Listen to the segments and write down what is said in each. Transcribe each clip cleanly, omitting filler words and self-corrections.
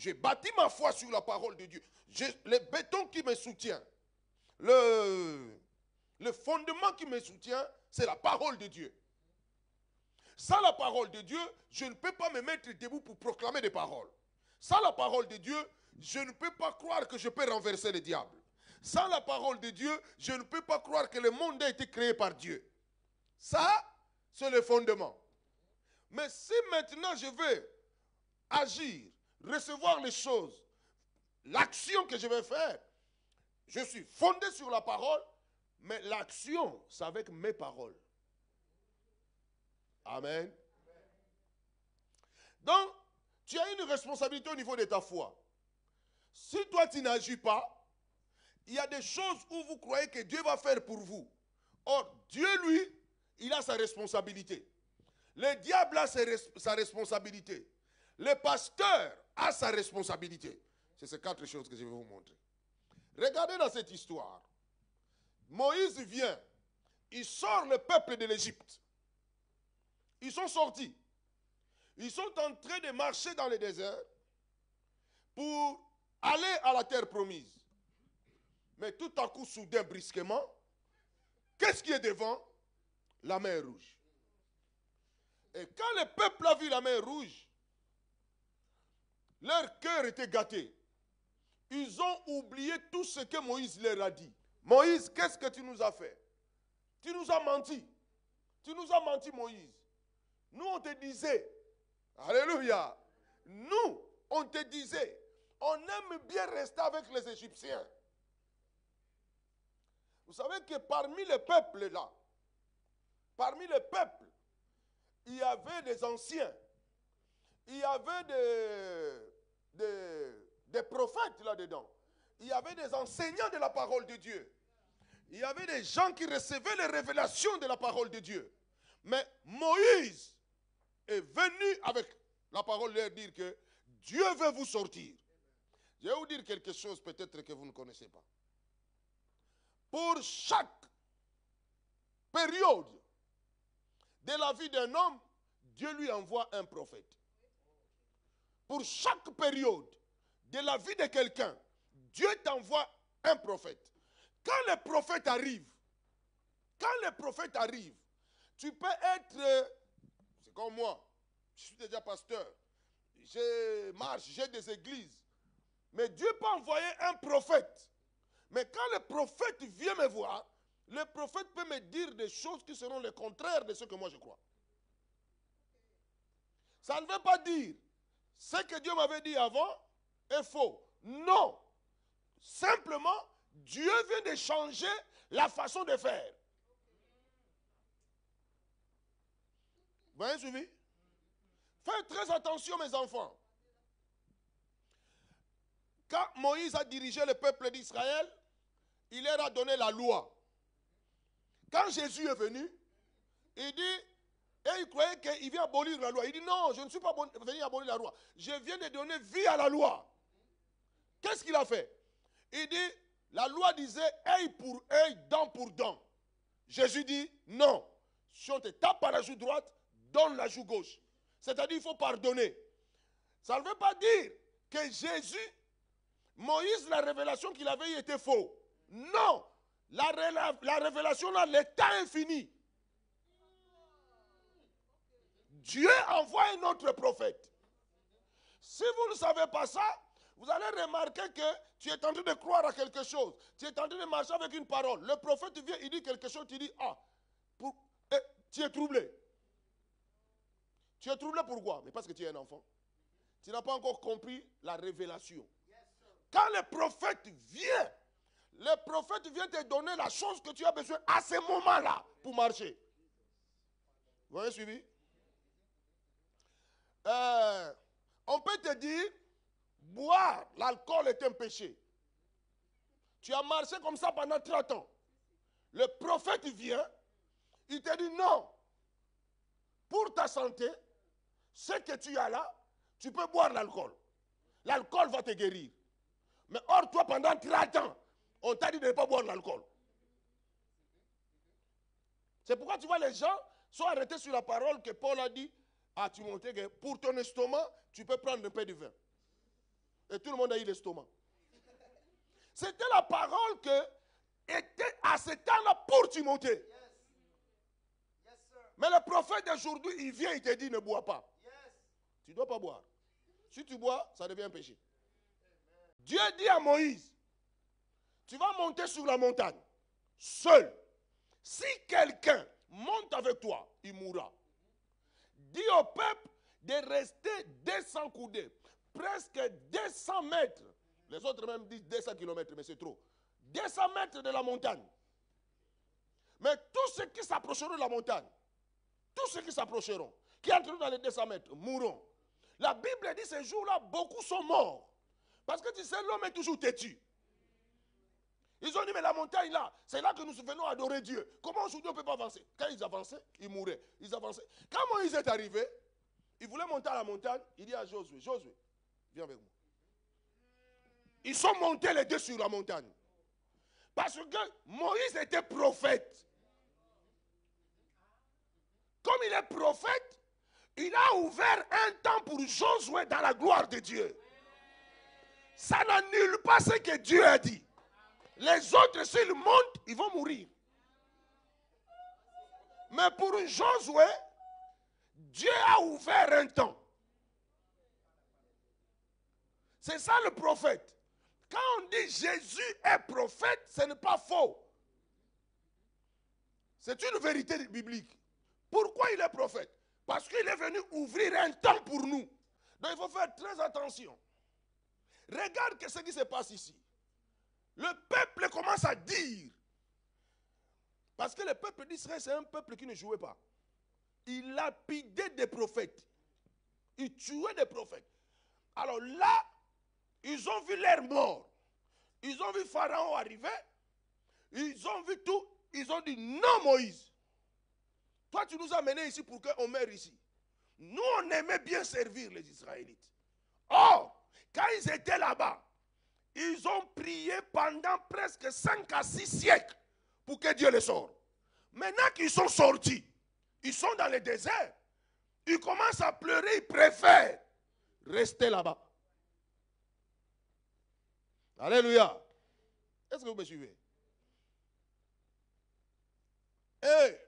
J'ai bâti ma foi sur la parole de Dieu. Le béton qui me soutient, le fondement qui me soutient, c'est la parole de Dieu. Sans la parole de Dieu, je ne peux pas me mettre debout pour proclamer des paroles. Sans la parole de Dieu, je ne peux pas croire que je peux renverser le diable. Sans la parole de Dieu, je ne peux pas croire que le monde a été créé par Dieu. Ça, c'est le fondement. Mais si maintenant je veux agir, recevoir les choses, l'action que je vais faire, je suis fondé sur la parole, mais l'action, c'est avec mes paroles. Amen. Donc, tu as une responsabilité au niveau de ta foi. Si toi tu n'agis pas, il y a des choses où vous croyez que Dieu va faire pour vous. Or, Dieu, lui, il a sa responsabilité. Le diable a sa responsabilité. Le pasteur a sa responsabilité. C'est ces 4 choses que je vais vous montrer. Regardez dans cette histoire. Moïse vient. Il sort le peuple de l'Égypte. Ils sont sortis. Ils sont en train de marcher dans le désert pour aller à la terre promise. Mais tout à coup, soudain, brusquement, qu'est-ce qui est devant? La mer Rouge. Et quand le peuple a vu la mer Rouge, leur cœur était gâté. Ils ont oublié tout ce que Moïse leur a dit. Moïse, qu'est-ce que tu nous as fait? Tu nous as menti. Tu nous as menti, Moïse. Nous, on te disait, alléluia, nous, on te disait, on aime bien rester avec les Égyptiens. Vous savez que parmi les peuples là, parmi les peuples, il y avait des anciens, il y avait des prophètes là-dedans, il y avait des enseignants de la parole de Dieu, il y avait des gens qui recevaient les révélations de la parole de Dieu. Mais Moïse est venu avec la parole leur dire que Dieu veut vous sortir. Je vais vous dire quelque chose peut-être que vous ne connaissez pas. Pour chaque période de la vie d'un homme, Dieu lui envoie un prophète. Pour chaque période de la vie de quelqu'un, Dieu t'envoie un prophète. Quand le prophète arrive, tu peux être, c'est comme moi, je suis déjà pasteur, je marche, j'ai des églises, mais Dieu peut envoyer un prophète. Mais quand le prophète vient me voir, le prophète peut me dire des choses qui seront le contraire de ce que moi je crois. Ça ne veut pas dire ce que Dieu m'avait dit avant est faux. Non. Simplement, Dieu vient de changer la façon de faire. Vous avez suivi? Faites très attention, mes enfants. Quand Moïse a dirigé le peuple d'Israël, il leur a donné la loi. Quand Jésus est venu, il dit, et il croyait qu'il vient abolir la loi. Il dit, non, je ne suis pas venu abolir la loi. Je viens de donner vie à la loi. Qu'est-ce qu'il a fait? Il dit, la loi disait, œil pour œil, dent pour dent. Jésus dit, non. Si on te tape par la joue droite, donne la joue gauche. C'est-à-dire, il faut pardonner. Ça ne veut pas dire que Jésus, Moïse, la révélation qu'il avait eue était faux. Non. La révélation là, le temps est fini. Dieu envoie un autre prophète. Si vous ne savez pas ça, vous allez remarquer que tu es en train de croire à quelque chose. Tu es en train de marcher avec une parole. Le prophète vient, il dit quelque chose, tu dis, ah, tu es troublé. Tu es troublé pourquoi? Mais parce que tu es un enfant. Tu n'as pas encore compris la révélation. Quand le prophète vient te donner la chose que tu as besoin à ce moment-là pour marcher. Vous avez suivi? On peut te dire, boire l'alcool est un péché. Tu as marché comme ça pendant 30 ans. Le prophète vient, il te dit non. Pour ta santé, ce que tu as là, tu peux boire l'alcool. L'alcool va te guérir. Mais or, toi, pendant 30 ans, on t'a dit de ne pas boire l'alcool. C'est pourquoi tu vois les gens sont arrêtés sur la parole que Paul a dit à Timothée que pour ton estomac, tu peux prendre un peu de vin. Et tout le monde a eu l'estomac. C'était la parole que était à ce temps-là pour Timothée. Mais le prophète d'aujourd'hui, il vient, il te dit ne bois pas. Tu ne dois pas boire. Si tu bois, ça devient un péché. Dieu dit à Moïse, tu vas monter sur la montagne, seul. Si quelqu'un monte avec toi, il mourra. Dis au peuple de rester 200 coudées, presque 200 mètres. Les autres même disent 200 km, mais c'est trop. 200 mètres de la montagne. Mais tous ceux qui s'approcheront de la montagne, tous ceux qui s'approcheront, qui entreront dans les 200 mètres, mourront. La Bible dit ces jours-là, beaucoup sont morts. Parce que tu sais, l'homme est toujours têtu. Ils ont dit, mais la montagne là, c'est là que nous venons adorer Dieu. Comment aujourd'hui on ne peut pas avancer? Quand ils avançaient, ils mouraient. Ils avançaient. Quand Moïse est arrivé, il voulait monter à la montagne. Il dit à Josué, Josué, viens avec moi. Ils sont montés les deux sur la montagne. Parce que Moïse était prophète. Comme il est prophète, il a ouvert un temps pour Josué dans la gloire de Dieu. Ça n'annule pas ce que Dieu a dit. Les autres, s'ils montent, ils vont mourir. Mais pour Josué, Dieu a ouvert un temps. C'est ça le prophète. Quand on dit Jésus est prophète, ce n'est pas faux. C'est une vérité biblique. Pourquoi il est prophète? Parce qu'il est venu ouvrir un temps pour nous. Donc il faut faire très attention. Regarde ce qui se passe ici. Le peuple commence à dire. Parce que le peuple d'Israël, c'est un peuple qui ne jouait pas. Il lapidait des prophètes. Il tuait des prophètes. Alors là, ils ont vu leur mort. Ils ont vu Pharaon arriver. Ils ont vu tout. Ils ont dit non, Moïse. Toi, tu nous as menés ici pour qu'on meure ici. Nous, on aimait bien servir les Israélites. Or, quand ils étaient là-bas, ils ont prié pendant presque 5 à 6 siècles pour que Dieu les sorte. Maintenant qu'ils sont sortis, ils sont dans le désert. Ils commencent à pleurer, ils préfèrent rester là-bas. Alléluia. Est-ce que vous me suivez? Et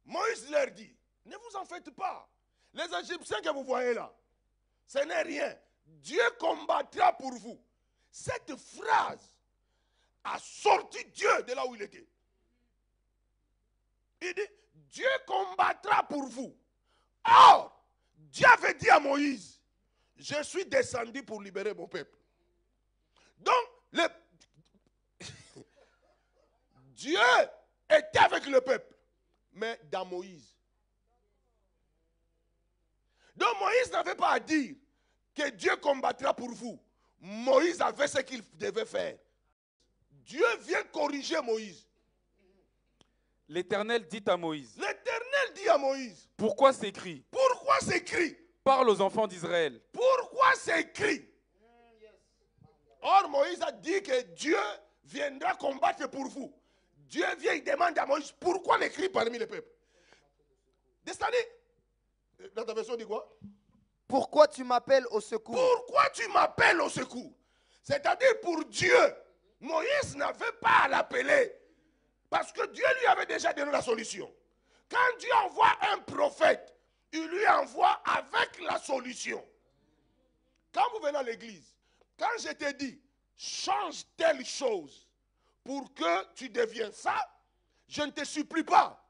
Moïse leur dit, ne vous en faites pas. Les Égyptiens que vous voyez là, ce n'est rien. Dieu combattra pour vous. Cette phrase a sorti Dieu de là où il était. Il dit, Dieu combattra pour vous. Or, Dieu avait dit à Moïse, je suis descendu pour libérer mon peuple. Donc, Dieu était avec le peuple, mais dans Moïse. Donc Moïse n'avait pas à dire que Dieu combattra pour vous. Moïse avait ce qu'il devait faire. Dieu vient corriger Moïse. L'Éternel dit à Moïse. L'Éternel dit à Moïse. Pourquoi s'écrit? Pourquoi s'écrit? Parle aux enfants d'Israël. Pourquoi s'écrit? Or Moïse a dit que Dieu viendra combattre pour vous. Dieu vient, il demande à Moïse, pourquoi l'écrit parmi les peuples? C'est-à-dire, dans ta version dit quoi? Pourquoi tu m'appelles au secours? Pourquoi tu m'appelles au secours? C'est-à-dire pour Dieu, Moïse n'avait pas à l'appeler. Parce que Dieu lui avait déjà donné la solution. Quand Dieu envoie un prophète, il lui envoie avec la solution. Quand vous venez à l'église, quand je te dis, change telle chose pour que tu deviennes ça, je ne te supplie pas.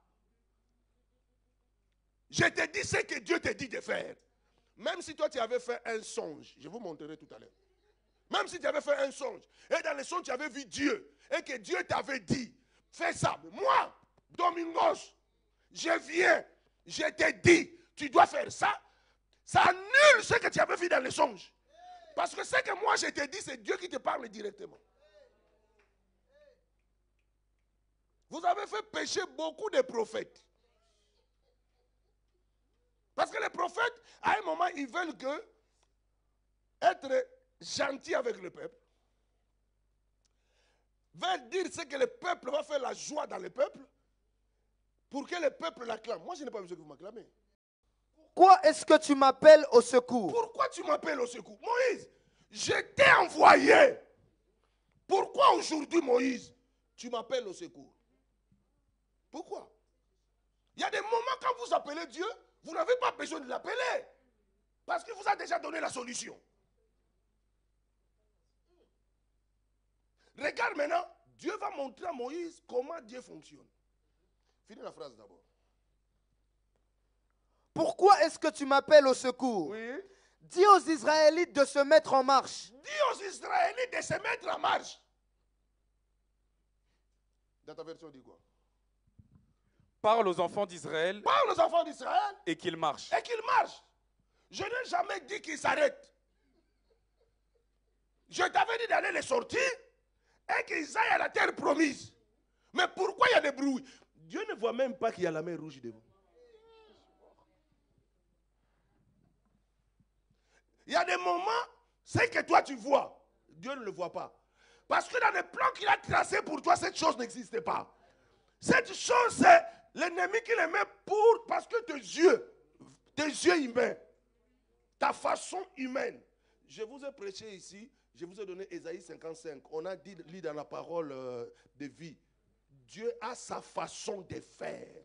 Je te dis ce que Dieu te dit de faire. Même si toi tu avais fait un songe, je vous montrerai tout à l'heure. Même si tu avais fait un songe, et dans le songe tu avais vu Dieu, et que Dieu t'avait dit, fais ça. Moi, Domingos, je viens, je te dis, tu dois faire ça. Ça annule ce que tu avais vu dans le songe. Parce que ce que moi je te dis, c'est Dieu qui te parle directement. Vous avez fait pécher beaucoup de prophètes. Parce que les prophètes, à un moment, ils veulent être gentils avec le peuple. Veulent dire ce que le peuple va faire la joie dans le peuple. Pour que le peuple l'acclame. Moi, je n'ai pas besoin que vous m'acclamez. Pourquoi est-ce que tu m'appelles au secours? Pourquoi tu m'appelles au secours? Moïse, Je t'ai envoyé. Pourquoi aujourd'hui, Moïse, tu m'appelles au secours? Pourquoi? Il y a des moments quand vous appelez Dieu, vous n'avez pas besoin de l'appeler. Parce qu'il vous a déjà donné la solution. Regarde maintenant, Dieu va montrer à Moïse comment Dieu fonctionne. Finis la phrase d'abord. Pourquoi est-ce que tu m'appelles au secours? Oui. Dis aux Israélites de se mettre en marche. Dis aux Israélites de se mettre en marche. Dans ta version, dit quoi? Parle aux enfants d'Israël Parle aux enfants d'Israël et qu'ils marchent. et qu'ils marchent. Je n'ai jamais dit qu'ils s'arrêtent. Je t'avais dit d'aller les sortir et qu'ils aillent à la terre promise. Mais pourquoi il y a des bruits? Dieu ne voit même pas qu'il y a la mer rouge devant. Il y a des moments, c'est que toi tu vois. Dieu ne le voit pas. Parce que dans les plans qu'il a tracés pour toi, cette chose n'existe pas. Cette chose, c'est l'ennemi qui les met parce que tes yeux humains, ta façon humaine. Je vous ai prêché ici, je vous ai donné Ésaïe 55. On a dit dans la parole de vie, Dieu a sa façon de faire.